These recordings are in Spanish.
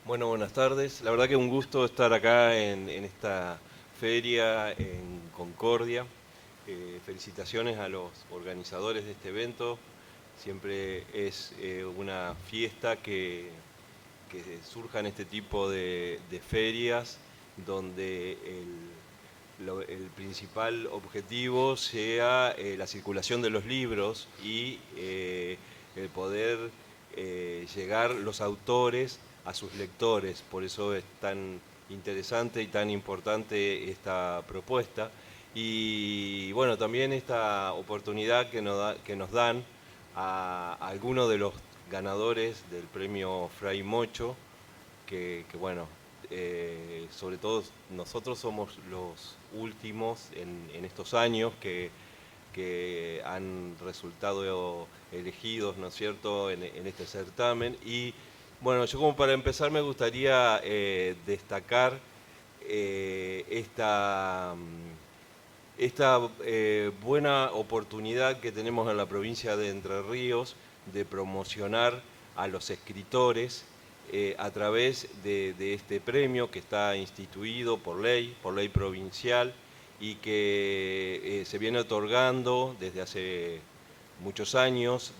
Bueno, buenas tardes. La verdad que un gusto estar acá en esta feria en Concordia. Felicitaciones a los organizadores de este evento. Siempre es una fiesta que surjan este tipo de ferias donde el principal objetivo sea la circulación de los libros y el poder llegar los autores a sus lectores. Por eso es tan interesante y tan importante esta propuesta. Y bueno, también esta oportunidad que nos dan a algunos de los ganadores del premio Fray Mocho, que bueno, sobre todo nosotros somos los últimos en estos años que han resultado elegidos, ¿no es cierto?, en este certamen. Y bueno, yo como para empezar me gustaría destacar esta buena oportunidad que tenemos en la provincia de Entre Ríos de promocionar a los escritores a través de este premio que está instituido por ley provincial, y que se viene otorgando desde hace muchos años.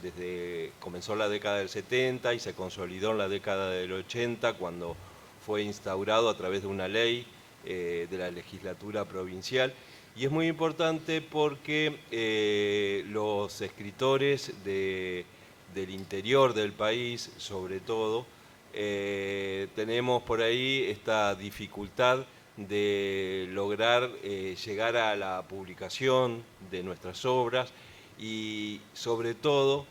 Comenzó la década del 70 y se consolidó en la década del 80 cuando fue instaurado a través de una ley de la legislatura provincial. Y es muy importante porque los escritores del interior del país, sobre todo, tenemos por ahí esta dificultad de lograr llegar a la publicación de nuestras obras y sobre todo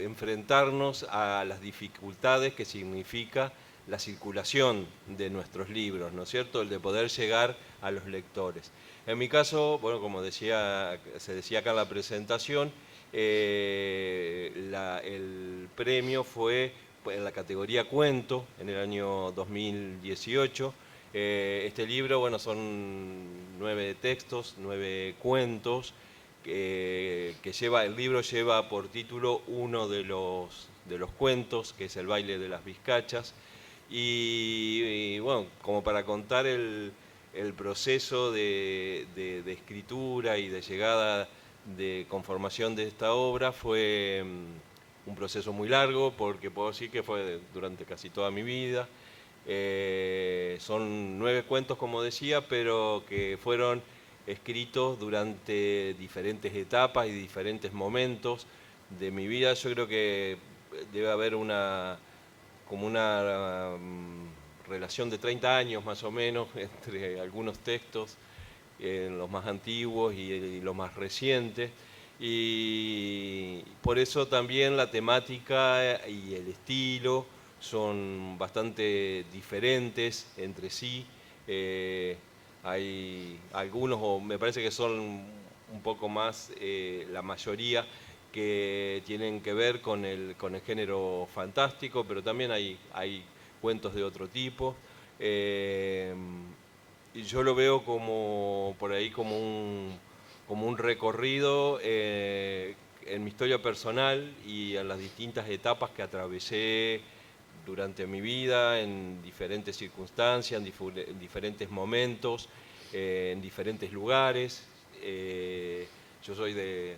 enfrentarnos a las dificultades que significa la circulación de nuestros libros, ¿no es cierto?, el de poder llegar a los lectores. En mi caso, bueno, como se decía acá en la presentación, el premio fue en la categoría cuento en el año 2018. Este libro, bueno, son 9 textos, 9 cuentos, el libro lleva por título uno de los cuentos, que es El baile de las vizcachas. Y bueno, como para contar el proceso de escritura y de llegada, de conformación de esta obra, fue un proceso muy largo, porque puedo decir que fue durante casi toda mi vida. Son 9 cuentos, como decía, pero que fueron escritos durante diferentes etapas y diferentes momentos de mi vida. Yo creo que debe haber como una relación de 30 años más o menos entre algunos textos, los más antiguos y los más recientes. Y por eso también la temática y el estilo son bastante diferentes entre sí. Hay algunos, o me parece que son un poco más, la mayoría, que tienen que ver con el género fantástico, pero también hay cuentos de otro tipo. Eh, y yo lo veo como por ahí como un recorrido en mi historia personal y en las distintas etapas que atravesé durante mi vida, en diferentes circunstancias, en diferentes momentos, en diferentes lugares. Yo soy de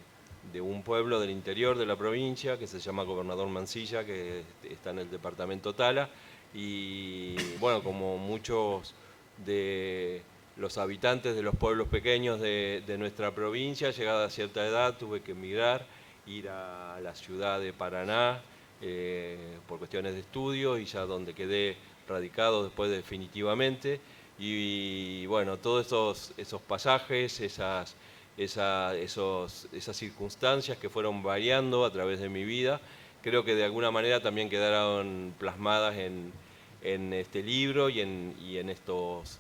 un pueblo del interior de la provincia que se llama Gobernador Mansilla, que está en el departamento Tala, y bueno, como muchos de los habitantes de los pueblos pequeños de nuestra provincia, llegada a cierta edad tuve que emigrar, ir a la ciudad de Paraná por cuestiones de estudio, y ya donde quedé radicado después definitivamente. Y bueno, todos esos pasajes, esas circunstancias que fueron variando a través de mi vida, creo que de alguna manera también quedaron plasmadas en este libro y en estos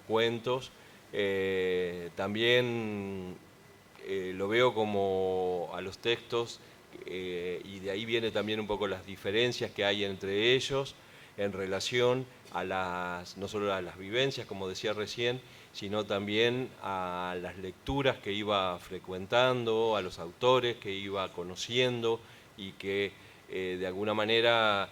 cuentos. También lo veo como a los textos, y de ahí viene también un poco las diferencias que hay entre ellos en relación a no solo a las vivencias, como decía recién, sino también a las lecturas que iba frecuentando, a los autores que iba conociendo y que de alguna manera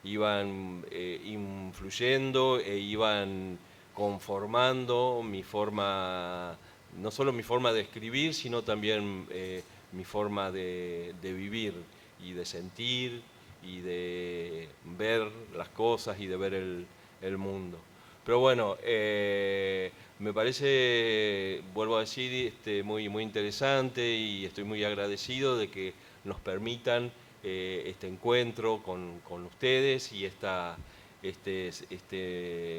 iban influyendo e iban conformando mi forma, no solo mi forma de escribir, sino también mi forma de vivir y de sentir y de ver las cosas y de ver el mundo. Pero bueno, me parece, vuelvo a decir, muy interesante, y estoy muy agradecido de que nos permitan este encuentro con ustedes y este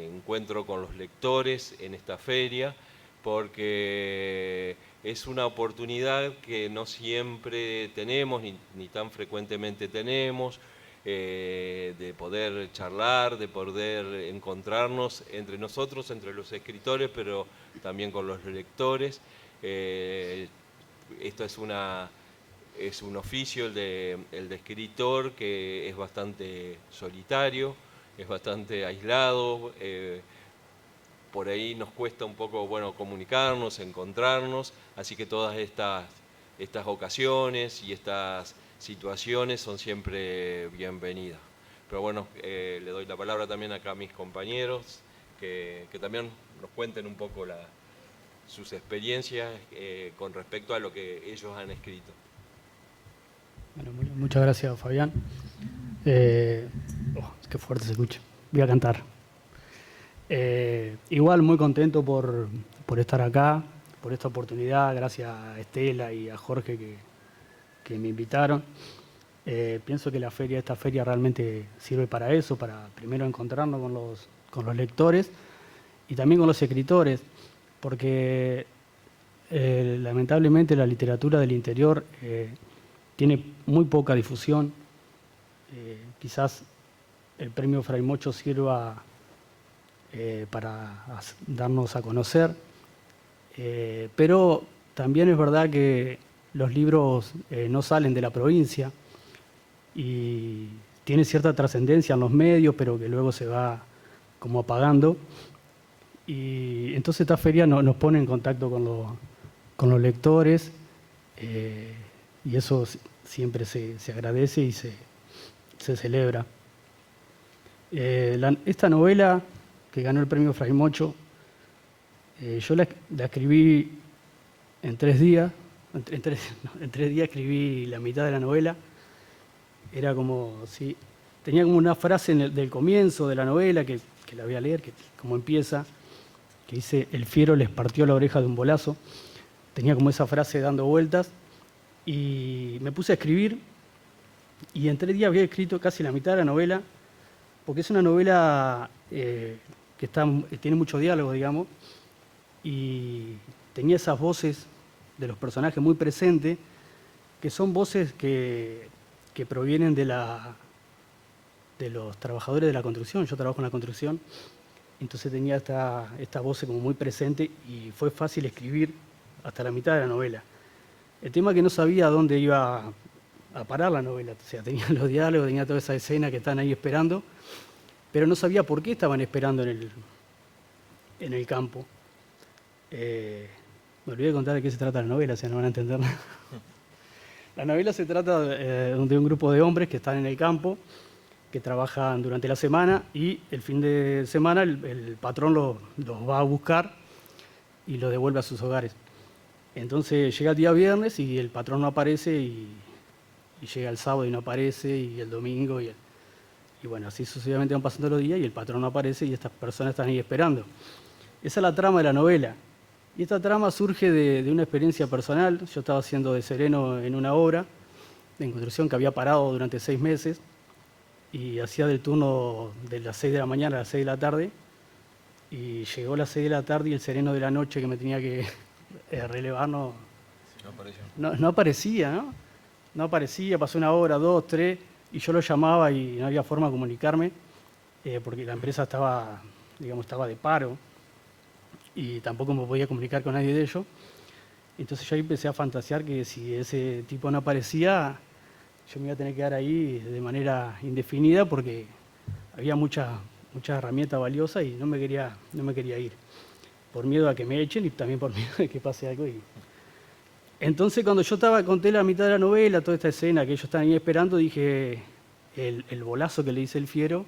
encuentro con los lectores en esta feria, porque es una oportunidad que no siempre tenemos, ni tan frecuentemente tenemos, de poder charlar, de poder encontrarnos entre nosotros, entre los escritores, pero también con los lectores. Esto es un oficio, el de escritor, que es bastante solitario, es bastante aislado. Por ahí nos cuesta un poco, bueno, comunicarnos, encontrarnos, así que todas estas ocasiones y estas situaciones son siempre bienvenidas. Pero bueno, le doy la palabra también acá a mis compañeros, que también nos cuenten un poco sus experiencias con respecto a lo que ellos han escrito. Bueno, muchas gracias, Fabián. Qué fuerte se escucha. Voy a cantar. Igual muy contento por estar acá, por esta oportunidad. Gracias a Estela y a Jorge que me invitaron. Pienso que esta feria realmente sirve para eso, para primero encontrarnos con los lectores y también con los escritores, porque lamentablemente la literatura del interior tiene muy poca difusión. Quizás el premio Fray Mocho sirva para darnos a conocer, pero también es verdad que los libros no salen de la provincia y tiene cierta trascendencia en los medios, pero que luego se va como apagando. Y entonces esta feria nos pone en contacto con los lectores, y eso siempre se agradece y se celebra. Esta novela que ganó el premio Fray Mocho, yo la escribí en 3 días. En 3 días escribí la mitad de la novela. Era como si tenía como una frase del comienzo de la novela que la voy a leer, que como empieza, que dice: el fiero les partió la oreja de un bolazo. Tenía como esa frase dando vueltas y me puse a escribir, y en 3 días había escrito casi la mitad de la novela, porque es una novela que tiene mucho diálogo, digamos, y tenía esas voces de los personajes muy presentes, que son voces que provienen de los trabajadores de la construcción. Yo trabajo en la construcción, entonces tenía esta voz como muy presente, y fue fácil escribir hasta la mitad de la novela. El tema es que no sabía dónde iba a parar la novela, o sea, tenía los diálogos, tenía toda esa escena que están ahí esperando, pero no sabía por qué estaban esperando en el campo. Me olvidé de contar de qué se trata la novela, o sea, no van a entender nada. La novela se trata de un grupo de hombres que están en el campo, que trabajan durante la semana, y el fin de semana el patrón los va a buscar y los devuelve a sus hogares. Entonces llega el día viernes y el patrón no aparece, y llega el sábado y no aparece, y el domingo, y bueno, así sucesivamente van pasando los días y el patrón no aparece y estas personas están ahí esperando. Esa es la trama de la novela. Y esta trama surge de una experiencia personal. Yo estaba haciendo de sereno en una obra de construcción que había parado durante 6 meses, y hacía del turno de las 6 de la mañana a las 6 de la tarde, y llegó a las 6 de la tarde y el sereno de la noche que me tenía que relevar no aparecía, ¿no? No aparecía, pasó 1 hora, 2, 3, y yo lo llamaba y no había forma de comunicarme, porque la empresa estaba de paro, y tampoco me podía comunicar con nadie de ellos. Entonces yo ahí empecé a fantasear que si ese tipo no aparecía, yo me iba a tener que quedar ahí de manera indefinida, porque había muchas herramientas valiosas y no me quería ir, por miedo a que me echen y también por miedo de que pase algo. Entonces cuando yo conté la mitad de la novela, toda esta escena que ellos estaban ahí esperando, dije, el bolazo que le dice el fiero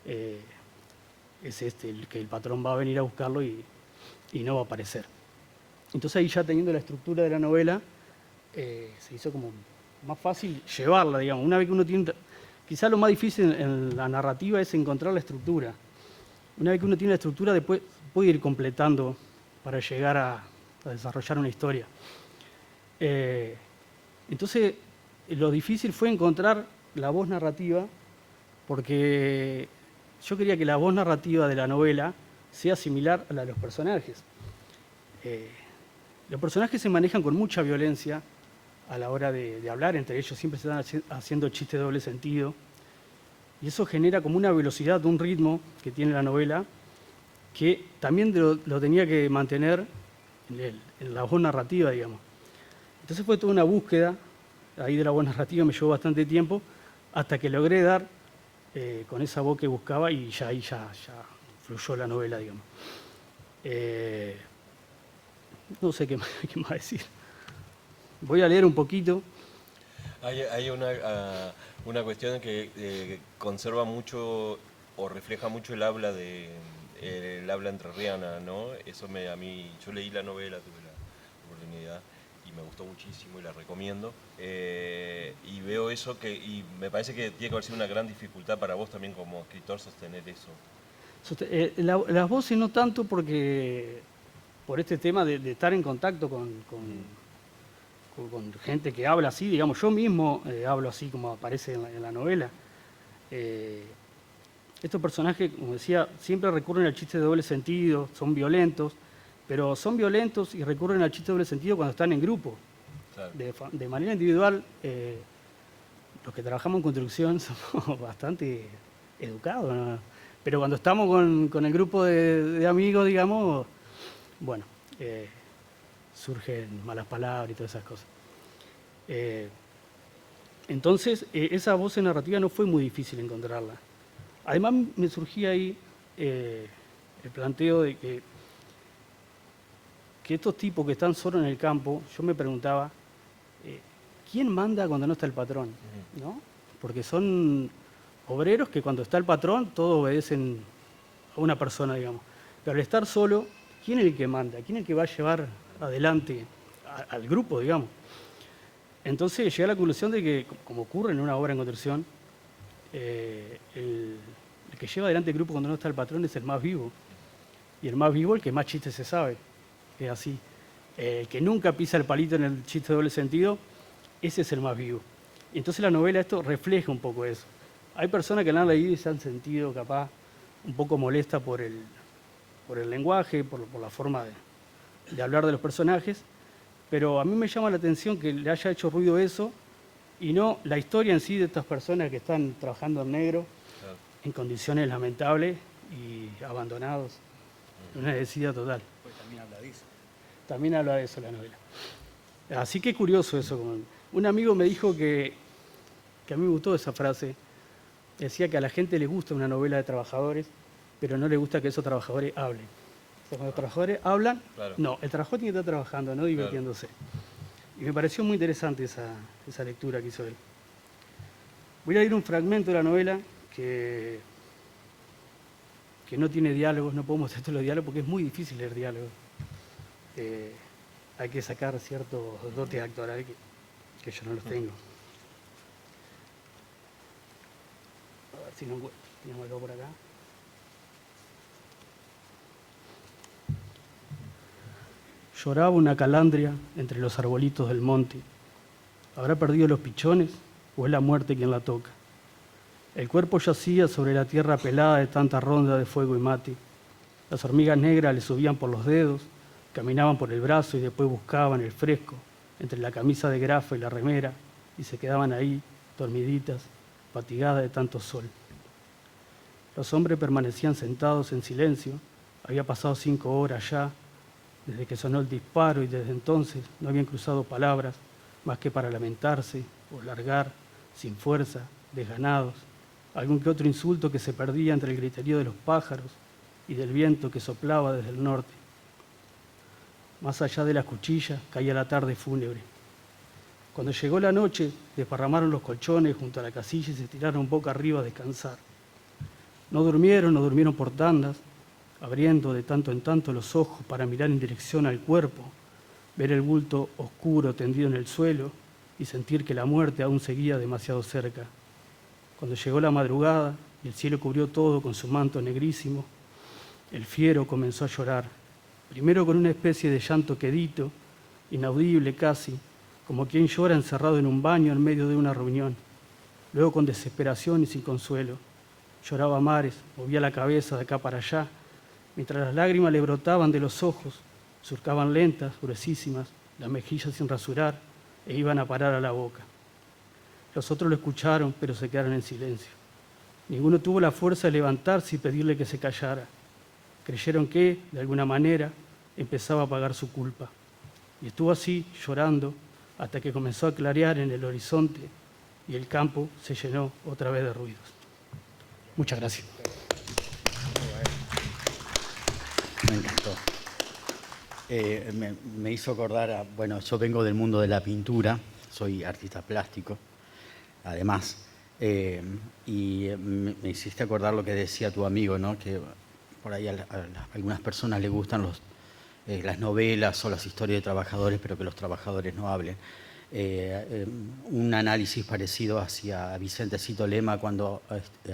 es que el patrón va a venir a buscarlo y no va a aparecer. Entonces ahí ya teniendo la estructura de la novela, se hizo como más fácil llevarla, digamos. Una vez que uno tiene... Quizás lo más difícil en la narrativa es encontrar la estructura. Una vez que uno tiene la estructura, después puede ir completando para llegar a desarrollar una historia. Entonces, lo difícil fue encontrar la voz narrativa, porque yo quería que la voz narrativa de la novela sea similar a la de los personajes. Los personajes se manejan con mucha violencia a la hora de hablar, entre ellos siempre se están haciendo chistes de doble sentido, y eso genera como una velocidad, un ritmo que tiene la novela, que también lo tenía que mantener en la voz narrativa, digamos. Entonces fue toda una búsqueda ahí de la voz narrativa, me llevó bastante tiempo, hasta que logré dar con esa voz que buscaba y ya ahí ya fluyó la novela, digamos. No sé qué más decir. Voy a leer un poquito. Hay una cuestión que conserva mucho o refleja mucho el habla el habla entrerriana, ¿no? Eso a mí, yo leí la novela, tuve la oportunidad y me gustó muchísimo y la recomiendo. Y veo eso y me parece que tiene que haber sido una gran dificultad para vos también como escritor sostener eso. Las voces no tanto porque por este tema de estar en contacto con gente que habla así, digamos, yo mismo hablo así como aparece en la novela. Estos personajes, como decía, siempre recurren al chiste de doble sentido, son violentos, pero son violentos y recurren al chiste de doble sentido cuando están en grupo. Claro. De manera individual, los que trabajamos en construcción somos bastante educados, ¿no? Pero cuando estamos con el grupo de amigos, digamos, bueno, surgen malas palabras y todas esas cosas. Entonces, esa voz narrativa no fue muy difícil encontrarla. Además, me surgía ahí el planteo de que estos tipos que están solos en el campo, yo me preguntaba, ¿quién manda cuando no está el patrón? ¿No? Porque son obreros que cuando está el patrón todos obedecen a una persona, digamos. Pero al estar solo, ¿quién es el que manda? ¿Quién es el que va a llevar adelante al grupo, digamos? Entonces llegué a la conclusión de que, como ocurre en una obra en construcción, el que lleva adelante el grupo cuando no está el patrón es el más vivo. Y el más vivo el que más chistes se sabe. Es así. El que nunca pisa el palito en el chiste de doble sentido, ese es el más vivo. Y entonces la novela esto refleja un poco eso. Hay personas que la han leído y se han sentido capaz un poco molesta por el lenguaje, por la forma de hablar de los personajes, pero a mí me llama la atención que le haya hecho ruido eso y no la historia en sí de estas personas que están trabajando en negro, claro, en condiciones lamentables y abandonados, en una necesidad total. Pues también habla de eso. También habla de eso la novela. Así que es curioso eso. Un amigo me dijo que a mí me gustó esa frase. Decía que a la gente le gusta una novela de trabajadores, pero no le gusta que esos trabajadores hablen. O sea, cuando los trabajadores hablan, claro, no, el trabajador tiene que estar trabajando, no divirtiéndose. Claro. Y me pareció muy interesante esa lectura que hizo él. Voy a leer un fragmento de la novela que no tiene diálogos, no podemos hacer todos los diálogos porque es muy difícil leer diálogos. Hay que sacar ciertos dotes actorales que yo no los tengo. A ver si no encuentro. Tenemos algo por acá. Lloraba una calandria entre los arbolitos del monte. ¿Habrá perdido los pichones o es la muerte quien la toca? El cuerpo yacía sobre la tierra pelada de tanta ronda de fuego y mate. Las hormigas negras le subían por los dedos, caminaban por el brazo y después buscaban el fresco entre la camisa de grafa y la remera y se quedaban ahí, dormiditas, fatigadas de tanto sol. Los hombres permanecían sentados en silencio. Había pasado 5 horas ya desde que sonó el disparo y desde entonces no habían cruzado palabras más que para lamentarse o largar, sin fuerza, desganados, algún que otro insulto que se perdía entre el griterío de los pájaros y del viento que soplaba desde el norte. Más allá de las cuchillas caía la tarde fúnebre. Cuando llegó la noche, desparramaron los colchones junto a la casilla y se tiraron boca arriba a descansar. No durmieron por tandas, abriendo de tanto en tanto los ojos para mirar en dirección al cuerpo, ver el bulto oscuro tendido en el suelo y sentir que la muerte aún seguía demasiado cerca. Cuando llegó la madrugada y el cielo cubrió todo con su manto negrísimo, el fiero comenzó a llorar, primero con una especie de llanto quedito, inaudible casi, como quien llora encerrado en un baño en medio de una reunión, luego con desesperación y sin consuelo. Lloraba a mares, movía la cabeza de acá para allá, mientras las lágrimas le brotaban de los ojos, surcaban lentas, gruesísimas, las mejillas sin rasurar e iban a parar a la boca. Los otros lo escucharon, pero se quedaron en silencio. Ninguno tuvo la fuerza de levantarse y pedirle que se callara. Creyeron que, de alguna manera, empezaba a pagar su culpa. Y estuvo así, llorando, hasta que comenzó a clarear en el horizonte y el campo se llenó otra vez de ruidos. Muchas gracias. Me encantó. Me hizo acordar bueno, yo vengo del mundo de la pintura, soy artista plástico, además, y me hiciste acordar lo que decía tu amigo, ¿no? Que por ahí a algunas personas les gustan las novelas o las historias de trabajadores, pero que los trabajadores no hablen. Un análisis parecido hacia Vicente Cito Lema cuando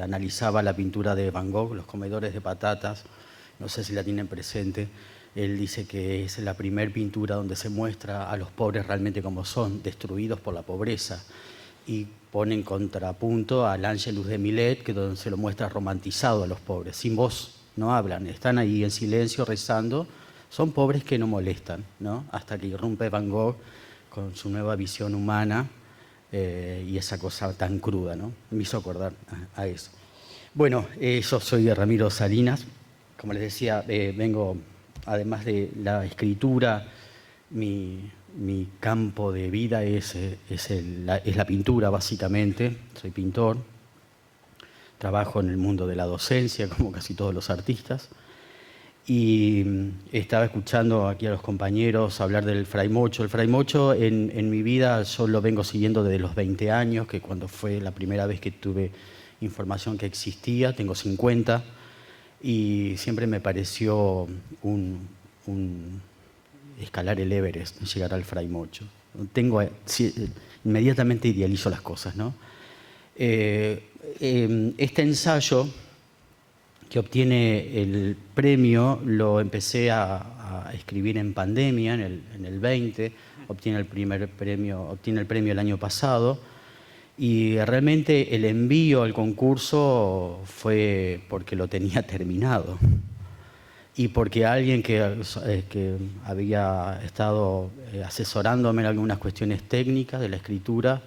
analizaba la pintura de Van Gogh, Los comedores de patatas, no sé si la tienen presente. Él dice que es la primer pintura donde se muestra a los pobres realmente como son, destruidos por la pobreza, y pone en contrapunto al Ángelus de Millet, que donde se lo muestra romantizado a los pobres, sin voz, no hablan, están ahí en silencio rezando, son pobres que no molestan, ¿no? Hasta que irrumpe Van Gogh con su nueva visión humana y esa cosa tan cruda, ¿no? Me hizo acordar a eso. Bueno, yo soy Ramiro Salinas, como les decía, vengo, además de la escritura, mi campo de vida es la pintura, básicamente. Soy pintor, trabajo en el mundo de la docencia, como casi todos los artistas. Y estaba escuchando aquí a los compañeros hablar del Fray Mocho. El Fray Mocho en mi vida yo lo vengo siguiendo desde los 20 años, que cuando fue la primera vez que tuve información que existía, tengo 50, y siempre me pareció un escalar el Everest, llegar al Fray Mocho. Inmediatamente idealizo las cosas, ¿no? Este ensayo que obtiene el premio, lo empecé a escribir en pandemia, en el 20, obtiene el premio el año pasado, y realmente el envío al concurso fue porque lo tenía terminado y porque alguien que había estado asesorándome en algunas cuestiones técnicas de la escritura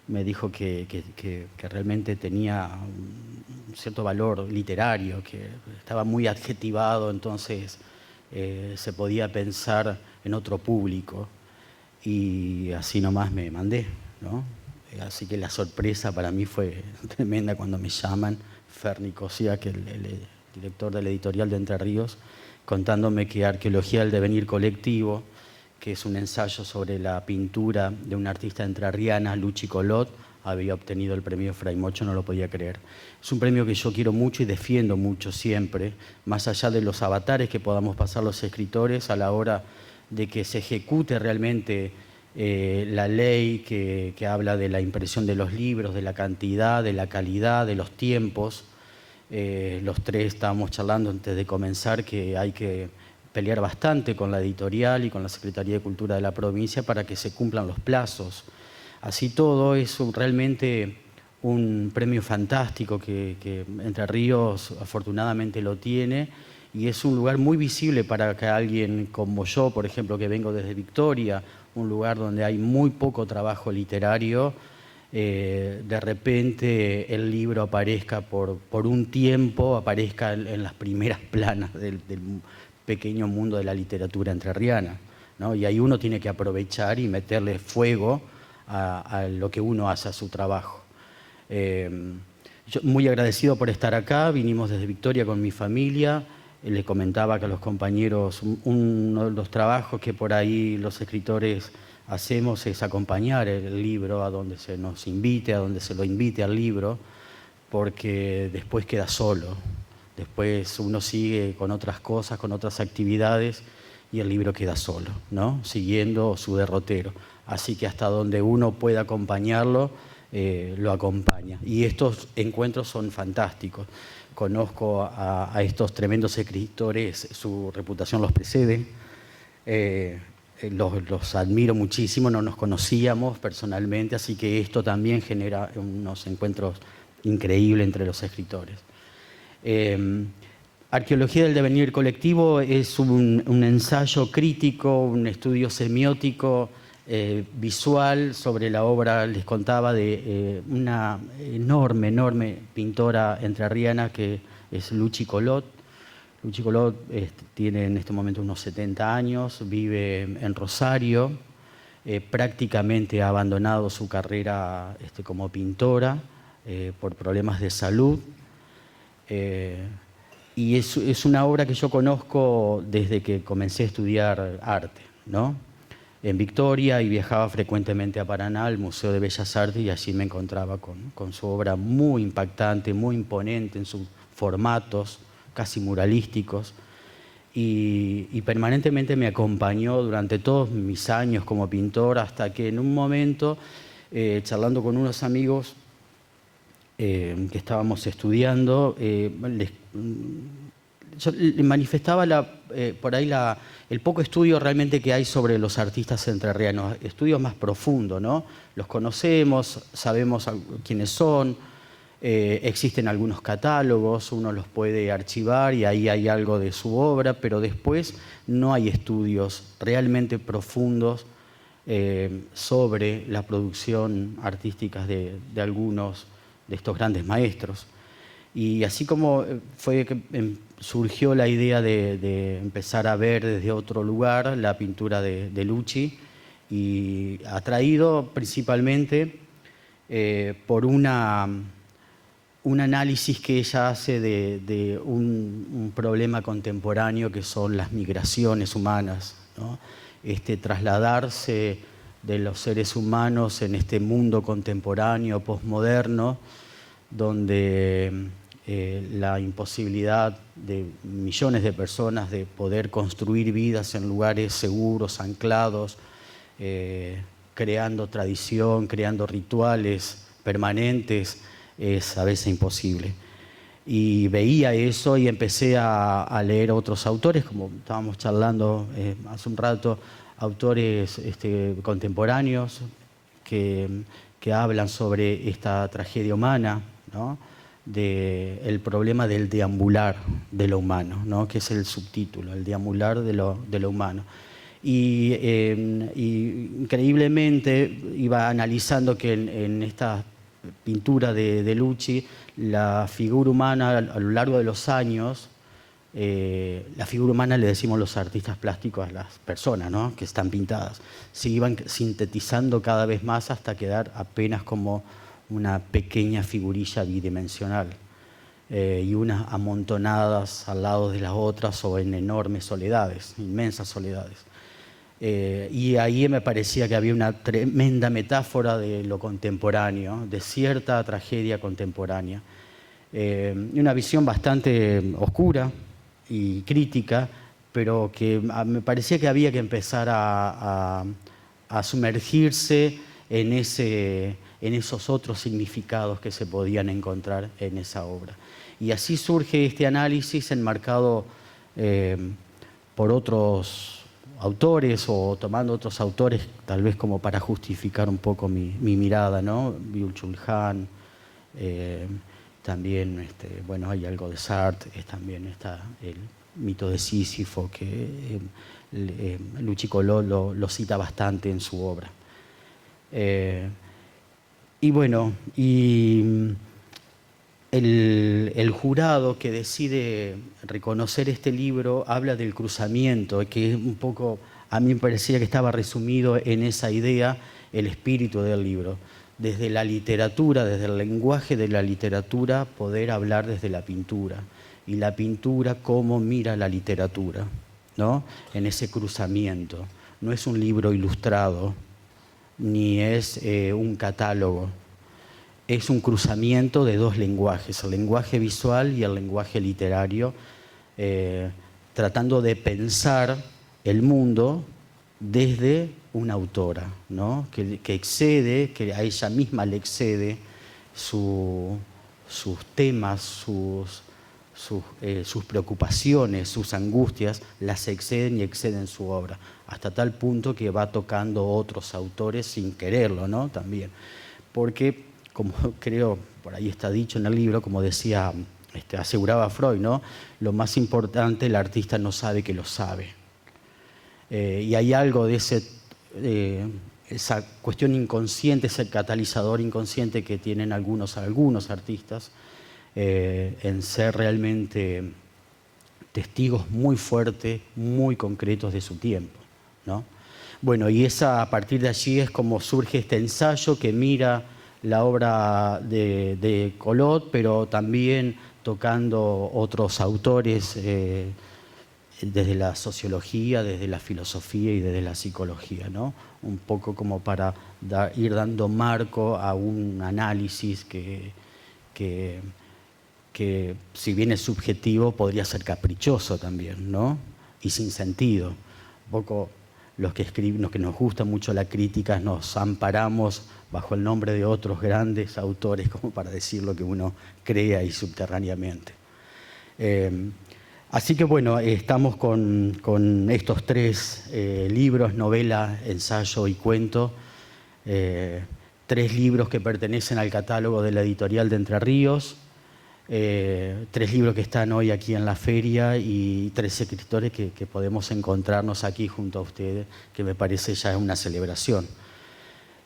me dijo que realmente tenía un cierto valor literario, que estaba muy adjetivado, entonces se podía pensar en otro público, y así nomás me mandé, ¿no? Así que la sorpresa para mí fue tremenda cuando me llaman Ferni Cosía, que es el director de la editorial de Entre Ríos, contándome que Arqueología del Devenir Colectivo, que es un ensayo sobre la pintura de una artista entrerriana, Luchi Colot, había obtenido el premio Fray Mocho. No lo podía creer. Es un premio que yo quiero mucho y defiendo mucho siempre, más allá de los avatares que podamos pasar los escritores a la hora de que se ejecute realmente la ley que habla de la impresión de los libros, de la cantidad, de la calidad, de los tiempos. Los tres estábamos charlando antes de comenzar que hay que pelear bastante con la editorial y con la Secretaría de Cultura de la provincia para que se cumplan los plazos. Así todo es realmente un premio fantástico que Entre Ríos afortunadamente lo tiene, y es un lugar muy visible para que alguien como yo, por ejemplo, que vengo desde Victoria, un lugar donde hay muy poco trabajo literario, de repente el libro aparezca por un tiempo, aparezca en las primeras planas del pequeño mundo de la literatura entrerriana, ¿no? Y ahí uno tiene que aprovechar y meterle fuego a lo que uno hace, a su trabajo. Yo muy agradecido por estar acá, vinimos desde Victoria con mi familia, le comentaba que a los compañeros, uno de los trabajos que por ahí los escritores hacemos es acompañar el libro a donde se nos invite, a donde se lo invite al libro, porque después queda solo. Después uno sigue con otras cosas, con otras actividades, y el libro queda solo, ¿no? Siguiendo su derrotero. Así que hasta donde uno pueda acompañarlo, lo acompaña. Y estos encuentros son fantásticos. Conozco a estos tremendos escritores, su reputación los precede. Los admiro muchísimo, no nos conocíamos personalmente, así que esto también genera unos encuentros increíbles entre los escritores. Arqueología del devenir colectivo es un ensayo crítico, un estudio semiótico, visual sobre la obra, les contaba, de una enorme pintora entrerriana que es Luchi Colot. Luchi Colot tiene en este momento unos 70 años, vive en Rosario, prácticamente ha abandonado su carrera como pintora por problemas de salud. Y es una obra que yo conozco desde que comencé a estudiar arte, ¿no? En Victoria, y viajaba frecuentemente a Paraná, al Museo de Bellas Artes, y allí me encontraba con su obra muy impactante, muy imponente en sus formatos, casi muralísticos, y permanentemente me acompañó durante todos mis años como pintor, hasta que en un momento, charlando con unos amigos que estábamos estudiando, yo le manifestaba por ahí el poco estudio realmente que hay sobre los artistas entrerrianos, estudios más profundos, ¿no? Los conocemos, sabemos quiénes son, existen algunos catálogos, uno los puede archivar y ahí hay algo de su obra, pero después no hay estudios realmente profundos sobre la producción artística de algunos de estos grandes maestros. Y así como fue que surgió la idea de empezar a ver desde otro lugar la pintura de Luchi, y atraído principalmente por un análisis que ella hace de un problema contemporáneo que son las migraciones humanas, ¿no? Trasladarse de los seres humanos en este mundo contemporáneo, posmoderno, donde la imposibilidad de millones de personas de poder construir vidas en lugares seguros, anclados, creando tradición, creando rituales permanentes, es a veces imposible. Y veía eso y empecé a leer otros autores, como estábamos charlando hace un rato, autores contemporáneos que hablan sobre esta tragedia humana, ¿no? El problema del deambular de lo humano, ¿no? Que es el subtítulo, el deambular de lo humano. Y increíblemente iba analizando que en esta pintura de Luchi, la figura humana a lo largo de los años, la figura humana le decimos los artistas plásticos a las personas, ¿no? Que están pintadas, se iban sintetizando cada vez más hasta quedar apenas como una pequeña figurilla bidimensional, y unas amontonadas al lado de las otras o en enormes soledades, inmensas soledades. Y ahí me parecía que había una tremenda metáfora de lo contemporáneo, de cierta tragedia contemporánea. Y una visión bastante oscura y crítica, pero que me parecía que había que empezar a sumergirse en esos otros significados que se podían encontrar en esa obra. Y así surge este análisis enmarcado por otros autores, o tomando otros autores tal vez como para justificar un poco mi mirada, ¿no? Byung-Chul Han, también bueno, hay algo de Sartre, también está el mito de Sísifo, que Luchi Colot lo cita bastante en su obra. Y bueno, el jurado que decide reconocer este libro habla del cruzamiento, que es un poco, a mí me parecía que estaba resumido en esa idea, el espíritu del libro. Desde la literatura, desde el lenguaje de la literatura, poder hablar desde la pintura. y la pintura cómo mira la literatura, ¿no? En ese cruzamiento. No es un libro ilustrado, ni es un catálogo. Es un cruzamiento de dos lenguajes, el lenguaje visual y el lenguaje literario, tratando de pensar el mundo desde una autora, ¿no? que excede, que a ella misma le excede sus temas, sus preocupaciones, sus angustias, las exceden y exceden su obra, hasta tal punto que va tocando otros autores sin quererlo, ¿no? También. Porque, como creo, por ahí está dicho en el libro, como decía, aseguraba Freud, ¿no? Lo más importante, el artista no sabe que lo sabe. Y hay algo de esa cuestión inconsciente, ese catalizador inconsciente que tienen algunos artistas, en ser realmente testigos muy fuertes, muy concretos de su tiempo, ¿no? Bueno, y a partir de allí es como surge este ensayo que mira la obra de Collot, pero también tocando otros autores desde la sociología, desde la filosofía y desde la psicología, ¿no? Un poco como para ir dando marco a un análisis que si bien es subjetivo, podría ser caprichoso también, ¿no? Y sin sentido. Un poco los que escriben, los que nos gusta mucho la crítica, nos amparamos bajo el nombre de otros grandes autores, como para decir lo que uno cree ahí subterráneamente. Así que bueno, estamos con estos tres libros, novela, ensayo y cuento. 3 libros que pertenecen al catálogo de la editorial de Entre Ríos. 3 libros que están hoy aquí en la feria y 3 escritores que podemos encontrarnos aquí junto a ustedes, que me parece ya una celebración.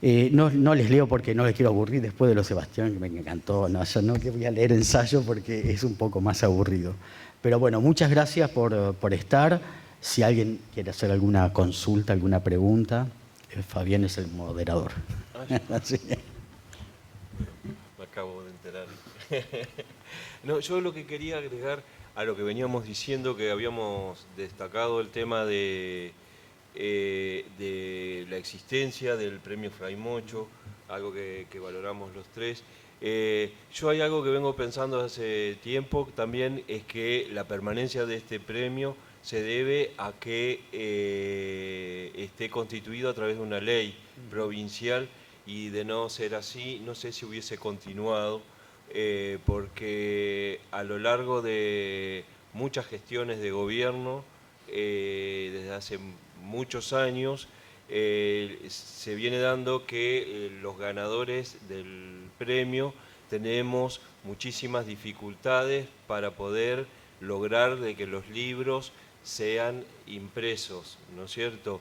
No les leo porque no les quiero aburrir después de lo Sebastián, que me encantó. No, yo no voy a leer ensayo porque es un poco más aburrido. Pero bueno, muchas gracias por estar. Si alguien quiere hacer alguna consulta, alguna pregunta, Fabián es el moderador. Así. Me acabo de enterar. No, yo lo que quería agregar a lo que veníamos diciendo, que habíamos destacado el tema de la existencia del premio Fray Mocho, algo que valoramos los tres. Yo hay algo que vengo pensando hace tiempo también, es que la permanencia de este premio se debe a que esté constituido a través de una ley provincial, y de no ser así, no sé si hubiese continuado, porque a lo largo de muchas gestiones de gobierno, desde hace muchos años, se viene dando que los ganadores del premio tenemos muchísimas dificultades para poder lograr de que los libros sean impresos, ¿no es cierto?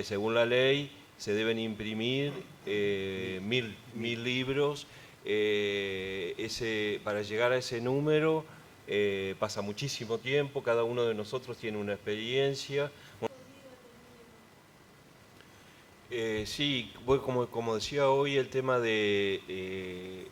Según la ley se deben imprimir 1000 libros. Para llegar a ese número pasa muchísimo tiempo, cada uno de nosotros tiene una experiencia. Sí, como decía hoy, el tema de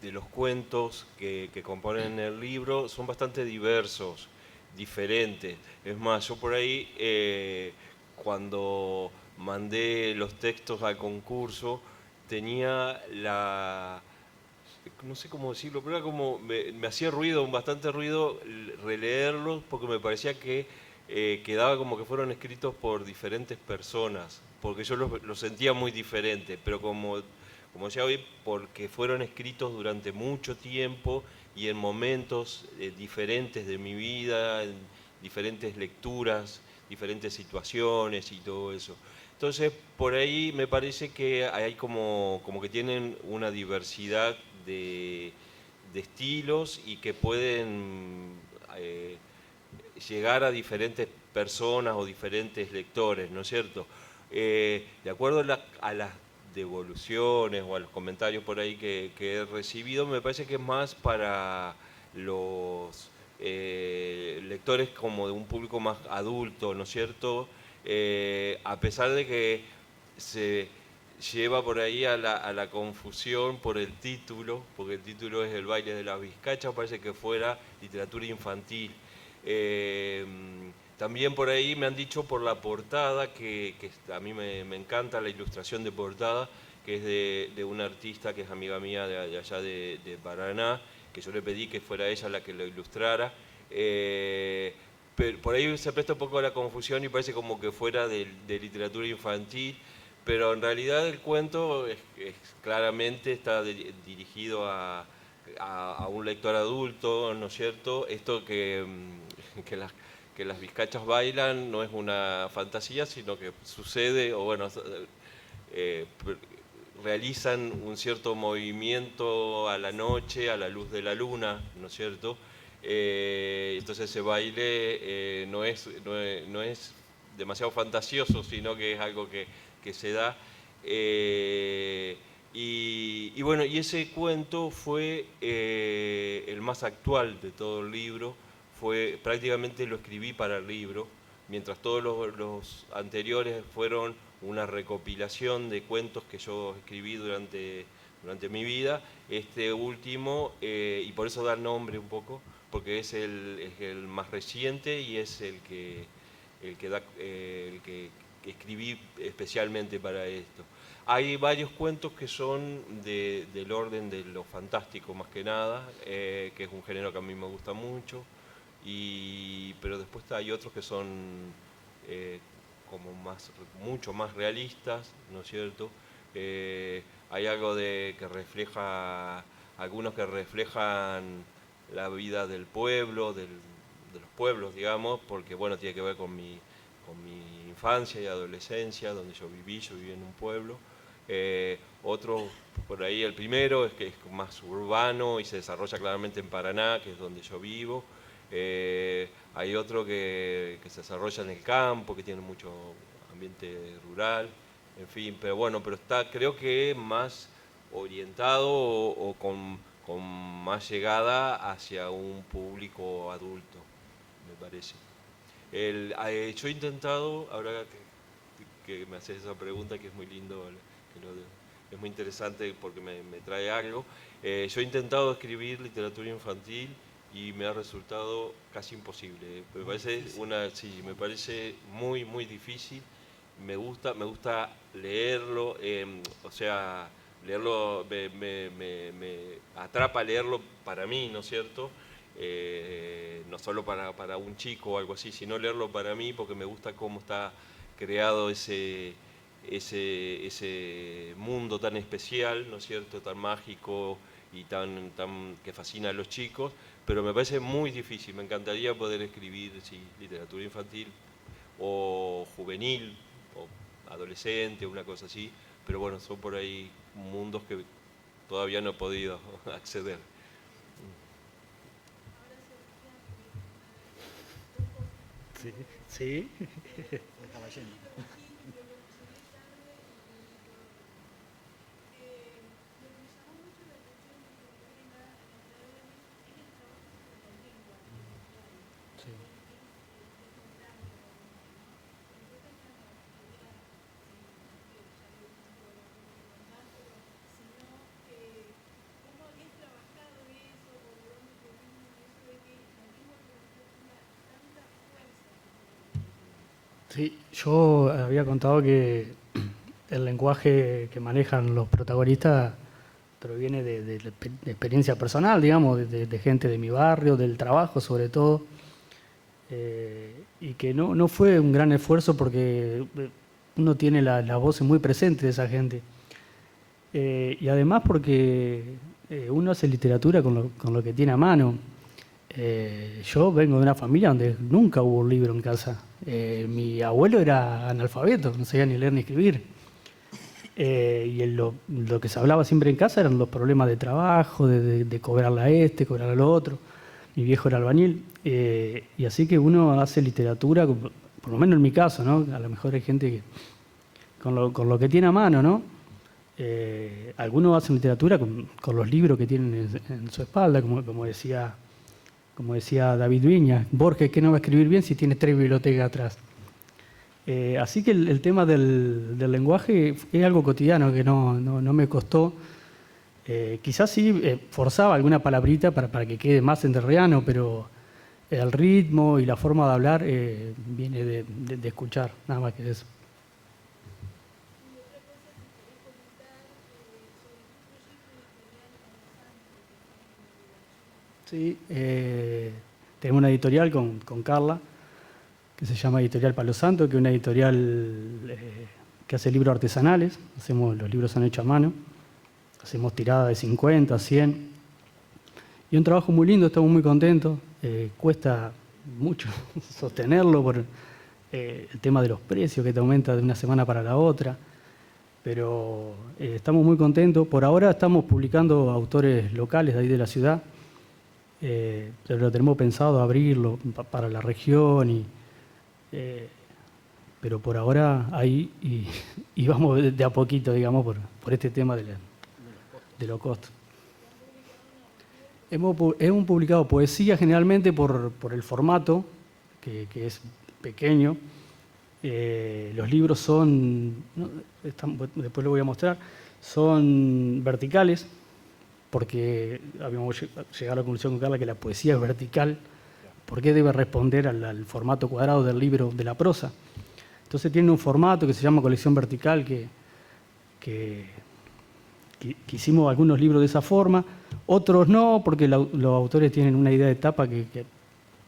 los cuentos que componen el libro son bastante diversos, diferentes. Es más, yo por ahí, cuando mandé los textos al concurso, tenía no sé cómo decirlo, pero era como, me hacía ruido, bastante ruido releerlos, porque me parecía que quedaba como que fueron escritos por diferentes personas, porque yo los sentía muy diferentes, pero como decía hoy, porque fueron escritos durante mucho tiempo y en momentos diferentes de mi vida, en diferentes lecturas, diferentes situaciones y todo eso. Entonces, por ahí me parece que hay como que tienen una diversidad de estilos y que pueden llegar a diferentes personas o diferentes lectores, ¿no es cierto? De acuerdo a las devoluciones o a los comentarios por ahí que he recibido, me parece que es más para los lectores como de un público más adulto, ¿no es cierto? A pesar de que lleva por ahí a la confusión por el título, porque el título es El baile de las vizcachas, parece que fuera literatura infantil. También por ahí me han dicho por la portada, que a mí me encanta la ilustración de portada, que es de una artista que es amiga mía de allá de Paraná, que yo le pedí que fuera ella la que lo ilustrara. Pero por ahí se presta un poco a la confusión y parece como que fuera de literatura infantil, pero en realidad el cuento claramente está dirigido a un lector adulto, ¿no es cierto? Esto que las vizcachas bailan no es una fantasía, sino que sucede, o bueno, realizan un cierto movimiento a la noche, a la luz de la luna, ¿no es cierto? Entonces ese baile no es demasiado fantasioso, sino que es algo que se da. Y bueno, y ese cuento fue el más actual de todo el libro. Prácticamente lo escribí para el libro, mientras todos los anteriores fueron una recopilación de cuentos que yo escribí durante mi vida. Este último, y por eso da el nombre un poco, porque es el más reciente y es el que escribí especialmente para esto. Hay varios cuentos que son del orden de lo fantástico más que nada, que es un género que a mí me gusta mucho, pero después hay otros que son como mucho más realistas, ¿no es cierto? Hay algo algunos que reflejan la vida del pueblo, de los pueblos, digamos, porque bueno, tiene que ver con mi infancia y adolescencia, donde yo viví en un pueblo. Otro, por ahí el primero, es que es más urbano y se desarrolla claramente en Paraná, que es donde yo vivo. Hay otro que se desarrolla en el campo, que tiene mucho ambiente rural, en fin, pero bueno, pero está, creo que más orientado o con más llegada hacia un público adulto, me parece. Yo he intentado, ahora que me haces esa pregunta, que es muy lindo, es muy interesante porque me trae algo, yo he intentado escribir literatura infantil y me ha resultado casi imposible. Me parece muy, muy difícil. Me gusta leerlo, o sea, leerlo me atrapa leerlo para mí, ¿no es cierto? No solo para un chico o algo así, sino leerlo para mí porque me gusta cómo está creado ese mundo tan especial, ¿no es cierto?, tan mágico y tan que fascina a los chicos, pero me parece muy difícil. Me encantaría poder escribir literatura infantil o juvenil o adolescente, una cosa así, pero bueno, son por ahí mundos que todavía no he podido acceder. Sí, sí. Estaba yendo. Sí, yo había contado que el lenguaje que manejan los protagonistas proviene de experiencia personal, digamos, de gente de mi barrio, del trabajo sobre todo, y que no fue un gran esfuerzo porque uno tiene las voces muy presentes de esa gente. Y además porque uno hace literatura con lo que tiene a mano. Yo vengo de una familia donde nunca hubo un libro en casa. Mi abuelo era analfabeto, no sabía ni leer ni escribir. Y lo que se hablaba siempre en casa eran los problemas de trabajo, de cobrarle a este, cobrarle a lo otro. Mi viejo era albañil. Y así que uno hace literatura, por lo menos en mi caso, ¿no? A lo mejor hay gente que con lo que tiene a mano, ¿no? Algunos hacen literatura con los libros que tienen en su espalda, como decía David Viñas. Borges, ¿qué no va a escribir bien si tiene 3 bibliotecas atrás? Así que el tema del lenguaje es algo cotidiano que no me costó. Quizás sí forzaba alguna palabrita para que quede más entrerriano, pero el ritmo y la forma de hablar viene de escuchar, nada más que eso. Sí, tenemos una editorial con Carla, que se llama Editorial Palo Santo, que es una editorial que hace libros artesanales. Los libros son hechos a mano. Hacemos tiradas de 50, 100. Y un trabajo muy lindo, estamos muy contentos. Cuesta mucho sostenerlo por el tema de los precios que te aumenta de una semana para la otra. Pero estamos muy contentos. Por ahora estamos publicando autores locales de ahí de la ciudad. Pero tenemos pensado abrirlo para la región. Pero por ahora ahí y vamos de a poquito, digamos, por este tema de los costos. Hemos publicado poesía generalmente por el formato, que es pequeño. Los libros son, ¿no? Después lo voy a mostrar, son verticales, porque habíamos llegado a la conclusión con Carla que la poesía es vertical, porque debe responder al formato cuadrado del libro de la prosa. Entonces tiene un formato que se llama colección vertical, que hicimos algunos libros de esa forma, otros no, porque los autores tienen una idea de tapa que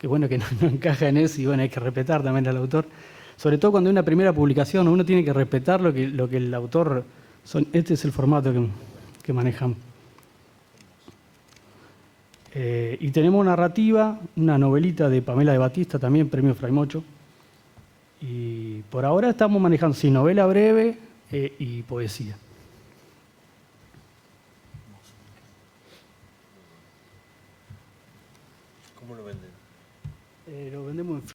bueno, que no encaja en eso y bueno, hay que respetar también al autor. Sobre todo cuando hay una primera publicación, uno tiene que respetar lo que el autor... Este es el formato que manejamos. Y tenemos narrativa, una novelita de Pamela de Batista, también premio Fray Mocho. Y por ahora estamos manejando, sí, novela breve y poesía. ¿Cómo lo venden? Lo vendemos en